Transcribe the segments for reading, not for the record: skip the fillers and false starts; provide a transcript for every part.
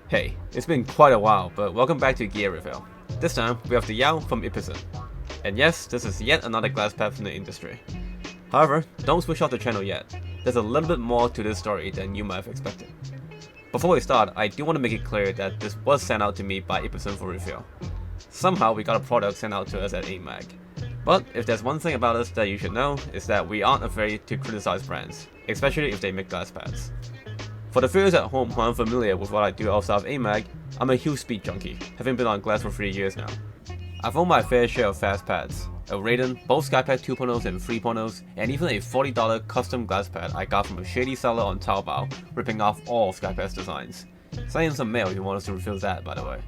Hey, it's been quite a while, but welcome back to Gear Review. This time, we have the Yao from Ipason. And yes, this is yet another glass pad from the industry. However, don't switch off the channel yet. There's a little bit more to this story than you might have expected. Before we start, I do want to make it clear that this was sent out to me by Ipason for review. Somehow we got a product sent out to us at aimmag. But if there's one thing about us that you should know, is that we aren't afraid to criticize brands, especially if they make glass pads. For the viewers at home who aren't familiar with what I do outside of aimmag, I'm a huge speed junkie, having been on glass for 3 years now. I've owned my fair share of fast pads, a Raiden, both SkyPad 2.0s and 3.0s, and even a $40 custom glass pad I got from a shady seller on Taobao, ripping off all of SkyPad's designs. Send in some mail if you want us to reveal that, by the way.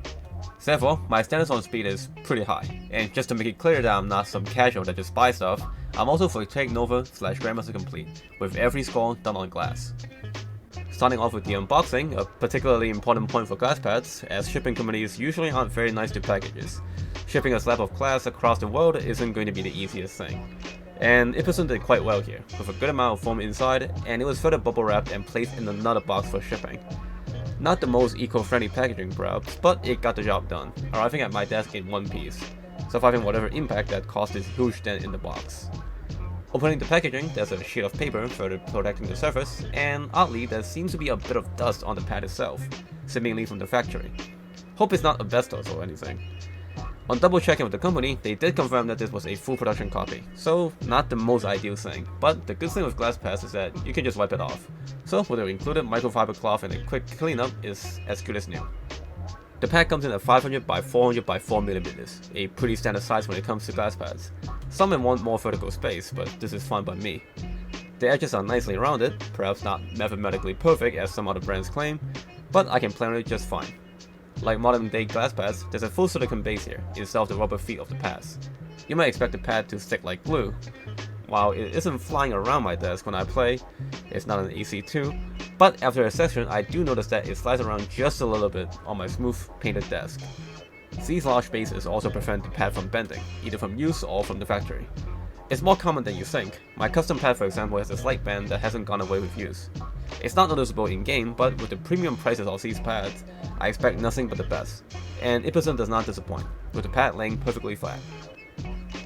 Therefore, my standards on speed is pretty high, and just to make it clear that I'm not some casual that just buys stuff, I'm also for Take Nova / Grandmaster Complete, with every score done on glass. Starting off with the unboxing, a particularly important point for glass pads, as shipping companies usually aren't very nice to packages. Shipping a slab of glass across the world isn't going to be the easiest thing. And Ipason did quite well here, with a good amount of foam inside, and it was further bubble wrapped and placed in another box for shipping. Not the most eco-friendly packaging perhaps, but it got the job done, arriving at my desk in one piece, surviving whatever impact that caused this huge dent in the box. Opening the packaging, there's a sheet of paper further protecting the surface, and oddly there seems to be a bit of dust on the pad itself, seemingly from the factory. Hope it's not asbestos or anything. On double checking with the company, they did confirm that this was a full production copy, so not the most ideal thing, but the good thing with glass pads is that you can just wipe it off. So with the included microfiber cloth and a quick cleanup is as good as new. The pad comes in at 500 by 400 by 4mm, a pretty standard size when it comes to glass pads. Some may want more vertical space, but this is fine by me. The edges are nicely rounded, perhaps not mathematically perfect as some other brands claim, but I can play with it just fine. Like modern day glass pads, there's a full silicone base here, instead of the rubber feet of the pads. You might expect the pad to stick like glue. While it isn't flying around my desk when I play, it's not an AC2, but after a session I do notice that it slides around just a little bit on my smooth painted desk. These large bases also prevent the pad from bending, either from use or from the factory. It's more common than you think. My custom pad for example has a slight bend that hasn't gone away with use. It's not noticeable in game, but with the premium prices of these pads, I expect nothing but the best. And Ipason does not disappoint, with the pad laying perfectly flat.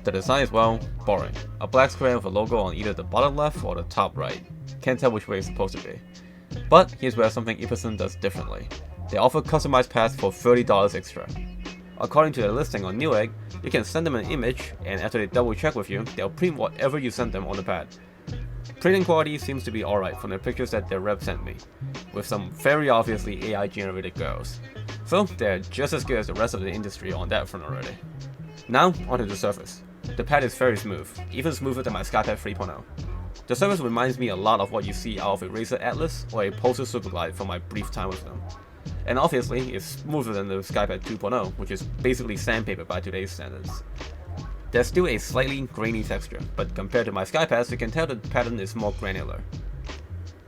The design is, well, boring. A black square with a logo on either the bottom left or the top right. Can't tell which way it's supposed to be. But here's where something Ipason does differently. They offer customized pads for $30 extra. According to their listing on Newegg, you can send them an image, and after they double check with you, they'll print whatever you send them on the pad. Printing quality seems to be alright from the pictures that their rep sent me, with some very obviously AI generated girls. So they're just as good as the rest of the industry on that front already. Now onto the surface. The pad is very smooth, even smoother than my SkyPad 3.0. The surface reminds me a lot of what you see out of a Razer Atlas or a Pulsar Superglide from my brief time with them. And obviously, it's smoother than the SkyPad 2.0, which is basically sandpaper by today's standards. There's still a slightly grainy texture, but compared to my SkyPads, you can tell the pattern is more granular.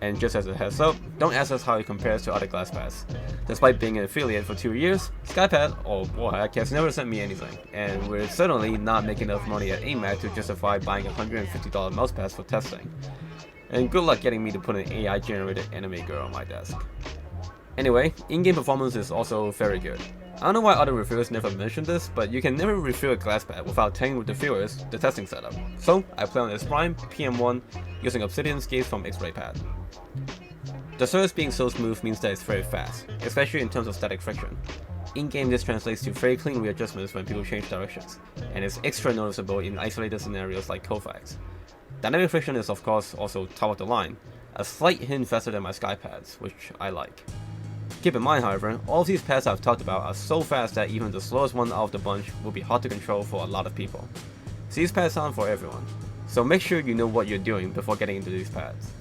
And just as a heads up, don't ask us how it compares to other glass pads. Despite being an affiliate for 2 years, SkyPad, or Warhack, has never sent me anything, and we're certainly not making enough money at aimmag to justify buying a $150 mousepads for testing. And good luck getting me to put an AI generated anime girl on my desk. Anyway, in-game performance is also very good. I don't know why other reviewers never mentioned this, but you can never review a glass pad without telling with the viewers the testing setup. So I play on S Prime PM1 using Obsidian skates from X-Ray pad. The surface being so smooth means that it's very fast, especially in terms of static friction. In-game this translates to very clean readjustments when people change directions, and is extra noticeable in isolated scenarios like Kofax. Dynamic friction is of course also top of the line, a slight hint faster than my SkyPads, which I like. Keep in mind however, all of these pads I've talked about are so fast that even the slowest one out of the bunch will be hard to control for a lot of people. These pads aren't for everyone, so make sure you know what you're doing before getting into these pads.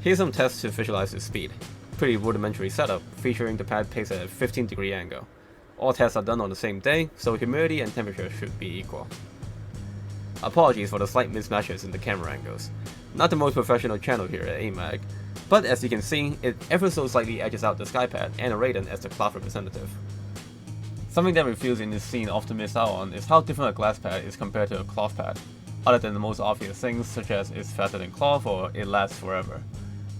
Here's some tests to visualize the speed. Pretty rudimentary setup, featuring the pad placed at a 15-degree angle. All tests are done on the same day, so humidity and temperature should be equal. Apologies for the slight mismatches in the camera angles. Not the most professional channel here at aimmag, but as you can see, it ever so slightly edges out the SkyPad and a Raiden as the cloth representative. Something that reviewers in this scene often miss out on is how different a glass pad is compared to a cloth pad. other than the most obvious things such as it's faster than cloth or it lasts forever.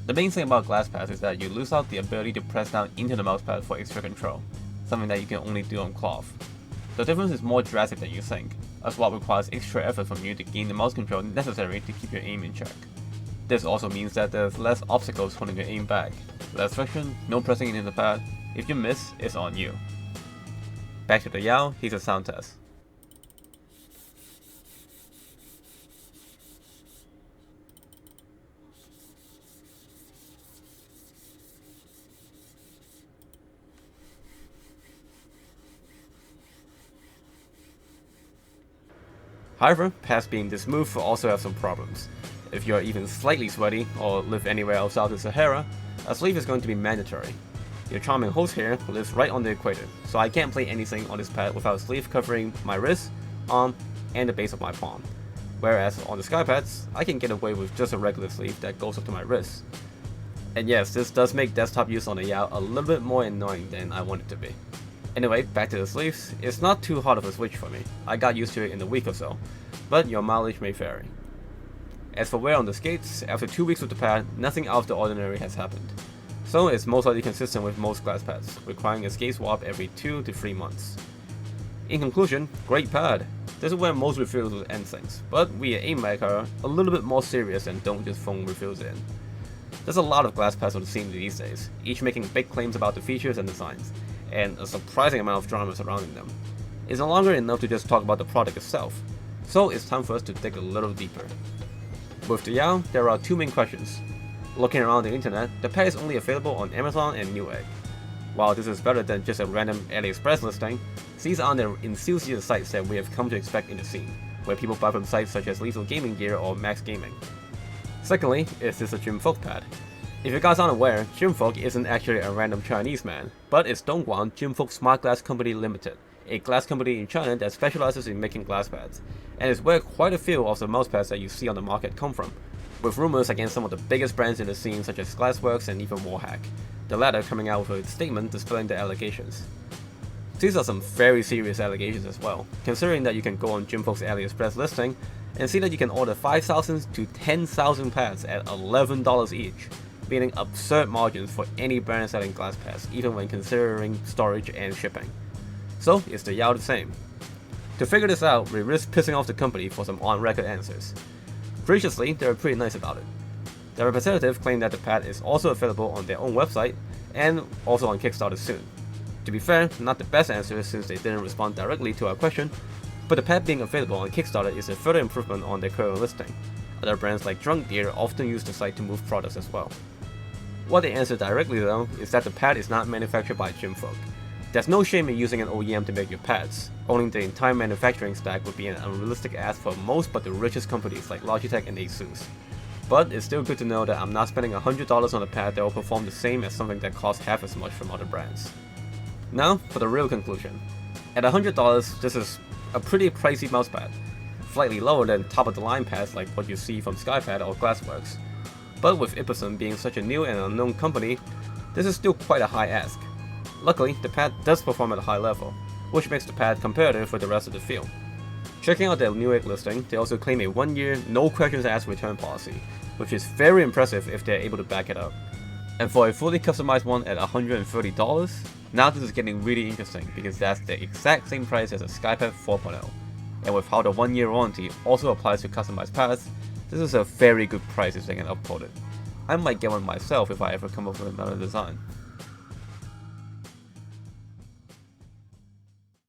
The main thing about glass pads is that you lose out the ability to press down into the mousepad for extra control, something that you can only do on cloth. The difference is more drastic than you think, as what requires extra effort from you to gain the mouse control necessary to keep your aim in check. This also means that there's less obstacles holding your aim back, less friction, no pressing into the pad. If you miss, it's on you. Back to the Yao, here's a sound test. However, pads being this smooth will also have some problems. If you are even slightly sweaty or live anywhere outside the Sahara, a sleeve is going to be mandatory. Your charming host here lives right on the equator, so I can't play anything on this pad without a sleeve covering my wrist, arm, and the base of my palm. Whereas on the SkyPads, I can get away with just a regular sleeve that goes up to my wrist. And yes, this does make desktop use on the Yao a little bit more annoying than I want it to be. Anyway, back to the sleeves, it's not too hard of a switch for me. I got used to it in a week or so, but your mileage may vary. As for wear on the skates, after 2 weeks with the pad, nothing out of the ordinary has happened. So it's most likely consistent with most glass pads, requiring a skate swap every 2 to 3 months. In conclusion, great pad. This is where most reviews will end things, but we at aimmag are a little bit more serious and don't just phone reviews in. There's a lot of glass pads on the scene these days, each making big claims about the features and designs, and a surprising amount of drama surrounding them. It's no longer enough to just talk about the product itself, so it's time for us to dig a little deeper. With the Yao, there are 2 main questions. Looking around the internet, the pad is only available on Amazon and Newegg. While this is better than just a random AliExpress listing, these aren't the enthusiast sites that we have come to expect in the scene, where people buy from sites such as Lethal Gaming Gear or Max Gaming. Secondly, is this a Jim Folk pad? If you guys aren't aware, Jim Folk isn't actually a random Chinese man, but it's Dongguan Jim Folk Smart Glass Company Limited, a glass company in China that specializes in making glass pads, and is where quite a few of the mouse pads that you see on the market come from, with rumors against some of the biggest brands in the scene such as Glassworks and even Warhack, the latter coming out with a statement dispelling the allegations. These are some very serious allegations as well, considering that you can go on Jim Folk's AliExpress listing and see that you can order 5,000 to 10,000 pads at $11 each, meaning absurd margins for any brand selling glass pads, even when considering storage and shipping. So is the Yao the same? To figure this out, we risk pissing off the company for some on-record answers. Graciously, they're pretty nice about it. Their representative claimed that the pad is also available on their own website and also on Kickstarter soon. To be fair, not the best answer since they didn't respond directly to our question, but the pad being available on Kickstarter is a further improvement on their current listing. Other brands like Drunk Deer often use the site to move products as well. What they answer directly though is that the pad is not manufactured by Jim Folk. There's no shame in using an OEM to make your pads. Owning the entire manufacturing stack would be an unrealistic ask for most but the richest companies like Logitech and Asus. But it's still good to know that I'm not spending $100 on a pad that will perform the same as something that costs half as much from other brands. Now for the real conclusion. At $100, this is a pretty pricey mousepad, slightly lower than top of the line pads like what you see from SkyPad or Glassworks. But with Ipason being such a new and unknown company, this is still quite a high ask. Luckily, the pad does perform at a high level, which makes the pad competitive with the rest of the field. Checking out their Newegg listing, they also claim a 1-year, no questions asked return policy, which is very impressive if they're able to back it up. And for a fully customized one at $130, now this is getting really interesting because that's the exact same price as a SkyPad 4.0. And with how the 1-year warranty also applies to customized pads, this is a very good price if they can uphold it. I might get one myself if I ever come up with another design.